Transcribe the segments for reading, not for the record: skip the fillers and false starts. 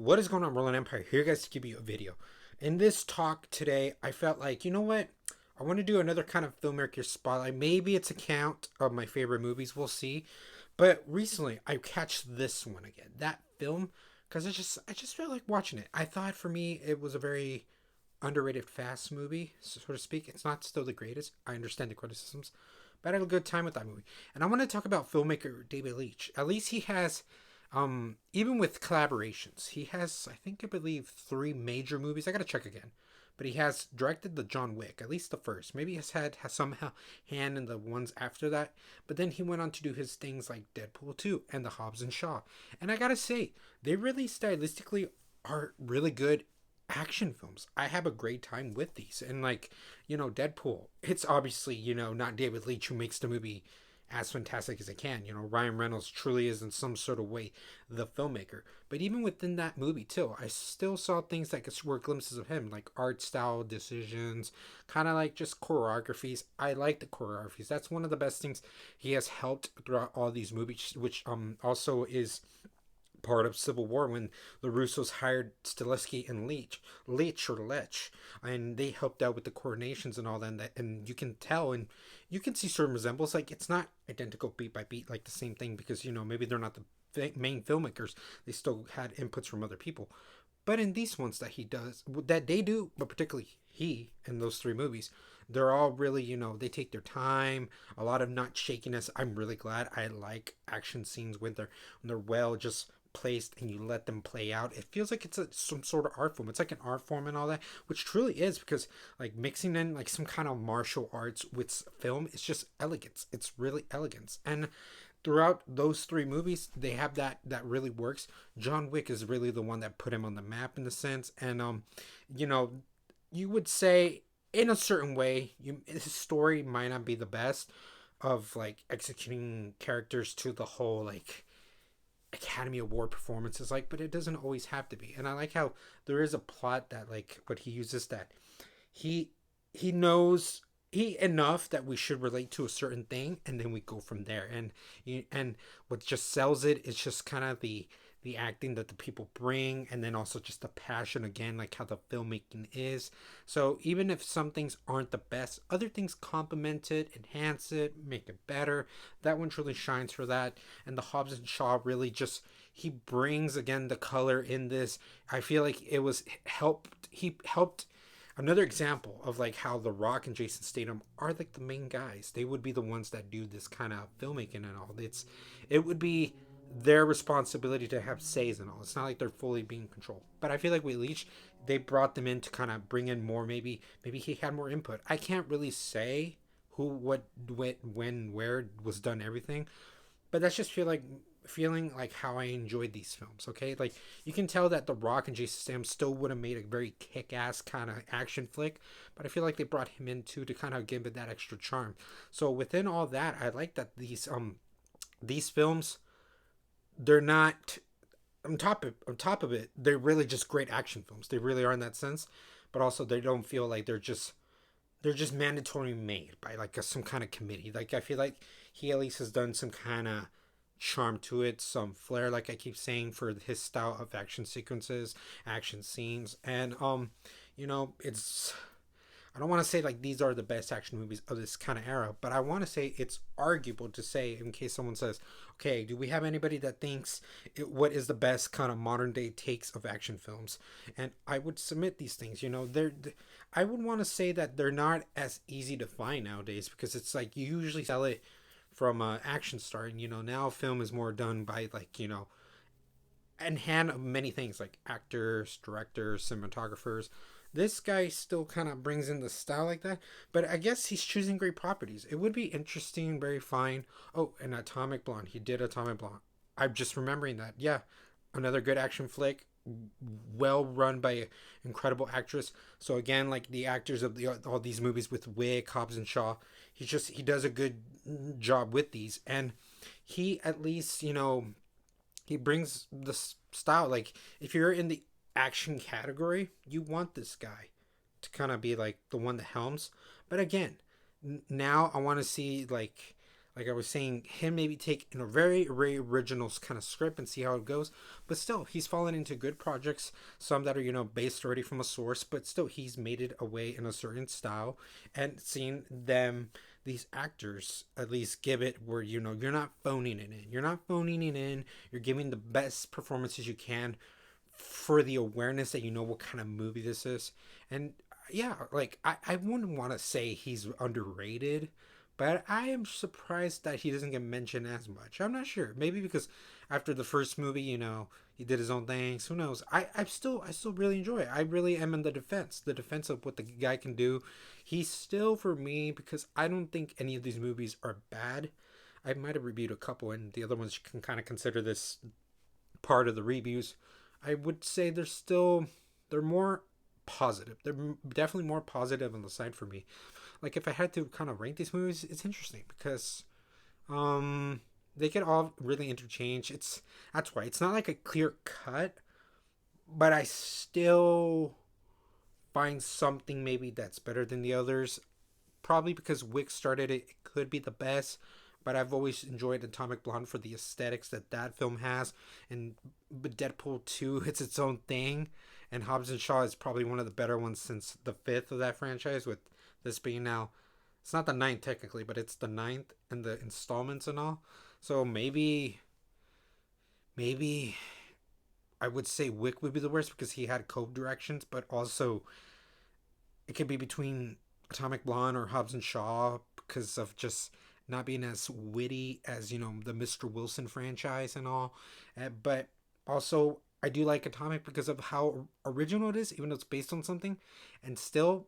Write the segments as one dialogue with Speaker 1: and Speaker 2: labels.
Speaker 1: What is going on, Roland Empire? Here, guys, to give you a video. In this talk today, I felt like, you know what? I want to do another kind of filmmaker spotlight. Maybe it's a count of my favorite movies. We'll see. But recently, I catch this one again. That film, because I just felt like watching it. I thought for me, it was a very underrated fast movie, so to speak. It's not still the greatest. I understand the criticisms, but I had a good time with that movie. And I want to talk about filmmaker David Leitch. At least he has, even with collaborations, he has, I believe, three major movies. I gotta check again. But he has directed the John Wick, at least the first. Maybe has somehow hand in the ones after that. But then he went on to do his things like Deadpool 2 and the Hobbs and Shaw. And I gotta say, they really stylistically are really good action films. I have a great time with these. And Deadpool, it's obviously, not David Leitch who makes the movie as fantastic as it can. Ryan Reynolds truly is in some sort of way the filmmaker. But even within that movie too, I still saw things that were glimpses of him, like art style decisions, kind of like just choreographies. I like the choreographies. That's one of the best things he has helped throughout all these movies, which also is part of Civil War when the Russos hired Stileski and Leitch, and they helped out with the coordinations and all that. And you can tell, and you can see certain resemblance. Like it's not identical beat by beat, like the same thing, because maybe they're not the main filmmakers. They still had inputs from other people. But in these ones that they do, but particularly he in those three movies, they're all really, they take their time. A lot of not shakiness. I'm really glad. I like action scenes when they're well just placed and you let them play out. It feels like it's some sort of art form. It's like an art form and all that, which truly is, because like mixing in like some kind of martial arts with film, it's just elegance. It's really elegance. And throughout those three movies, they have that really works. John Wick is really the one that put him on the map in the sense. And you know, you would say in a certain way, his story might not be the best of like executing characters to the whole like Academy Award performances, like, but it doesn't always have to be. And I like how there is a plot that like what he uses, that he he knows he enough that we should relate to a certain thing, and then we go from there. And what just sells it is just kind of the acting that the people bring, and then also just the passion, again, like how the filmmaking is. So even if some things aren't the best, other things complement it, enhance it, make it better. That one truly shines for that. And the Hobbs and Shaw really just, he brings again the color in this. I feel like it was helped he helped another example of like how The Rock and Jason Statham are like the main guys. They would be the ones that do this kind of filmmaking and all. It would be their responsibility to have says and all. It's not like they're fully being controlled. But I feel like with Leach, they brought them in to kind of bring in more. Maybe he had more input. I can't really say who, what, when, where was done everything, but that's just feeling like how I enjoyed these films. Okay, like you can tell that The Rock and Jason Statham still would have made a very kick-ass kind of action flick, but I feel like they brought him in too to kind of give it that extra charm. So within all that, I like that these films, they're not on top of it, they're really just great action films. They really are in that sense, but also they don't feel like they're just mandatory made by like some kind of committee. Like I feel like he at least has done some kind of charm to it, some flair, like I keep saying, for his style of action sequences, action scenes. And it's, I don't want to say like these are the best action movies of this kind of era, but I want to say it's arguable to say, in case someone says, okay, do we have anybody that thinks what is the best kind of modern day takes of action films? And I would submit these things. I would want to say that they're not as easy to find nowadays, because it's like you usually sell it from action star, and now film is more done by like and hand of many things like actors, directors, cinematographers. This guy still kind of brings in the style like that, but I guess he's choosing great properties. It would be interesting, very fine. Oh, and Atomic Blonde, he did Atomic Blonde. I'm just remembering that. Yeah, another good action flick, well run by an incredible actress. So again, like the actors of all these movies with Wick, Hobbs and Shaw, he does a good job with these. And he at least, he brings the style. Like if you're in the action category, you want this guy to kind of be like the one that helms. But again, now I want to see like like I was saying, him maybe take a very, very original kind of script and see how it goes. But still, he's fallen into good projects, some that are, based already from a source, but still, he's made it away in a certain style. And seeing them, these actors, at least give it where, you're not phoning it in. You're not phoning it in. You're giving the best performances you can for the awareness that you know what kind of movie this is. And yeah, like I wouldn't want to say he's underrated, but I am surprised that he doesn't get mentioned as much. I'm not sure. Maybe because after the first movie, he did his own things. Who knows? I still really enjoy it. I really am in the defense of what the guy can do. He's still for me because I don't think any of these movies are bad. I might have reviewed a couple, and the other ones you can kind of consider this part of the reviews. I would say they're more positive. They're definitely more positive on the side for me. Like if I had to kind of rank these movies, it's interesting because they get all really interchange. That's why it's not like a clear cut, but I still find something maybe that's better than the others. Probably because Wick started it, it could be the best. But I've always enjoyed Atomic Blonde for the aesthetics that film has, and Deadpool 2 it's its own thing, and Hobbs and Shaw is probably one of the better ones since the fifth of that franchise. With this being now, it's not the ninth technically, but it's the ninth and the installments and all. So maybe I would say Wick would be the worst because he had co-directions, but also it could be between Atomic Blonde or Hobbs and Shaw because of just not being as witty as the Mr. Wilson franchise and all. But also I do like Atomic because of how original it is, even though it's based on something, and still.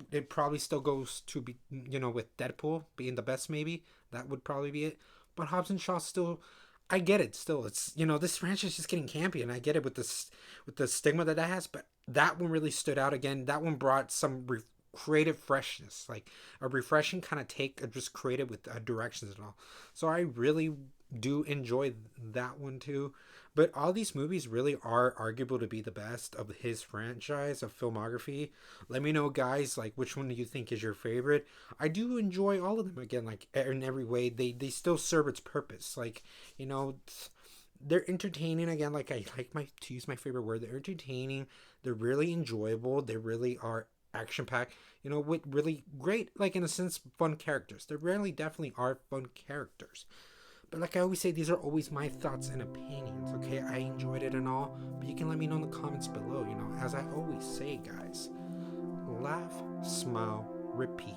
Speaker 1: It probably still goes to be with Deadpool being the best, maybe that would probably be it. But Hobbs and Shaw still, I get it. Still, it's this franchise is just getting campy, and I get it with the stigma that has. But that one really stood out again. That one brought some creative freshness, like a refreshing kind of take, just creative with directions and all. So I really do enjoy that one too. But all these movies really are arguable to be the best of his franchise of filmography. Let me know, guys, like which one do you think is your favorite? I do enjoy all of them again, like in every way. They still serve its purpose. Like they're entertaining again. Like I like my to use my favorite word. They're entertaining. They're really enjoyable. They really are action packed. With really great, like in a sense, fun characters. There really definitely are fun characters. But like I always say, these are always my thoughts and opinions, okay? I enjoyed it and all, but you can let me know in the comments below, as I always say, guys. Laugh, smile, repeat.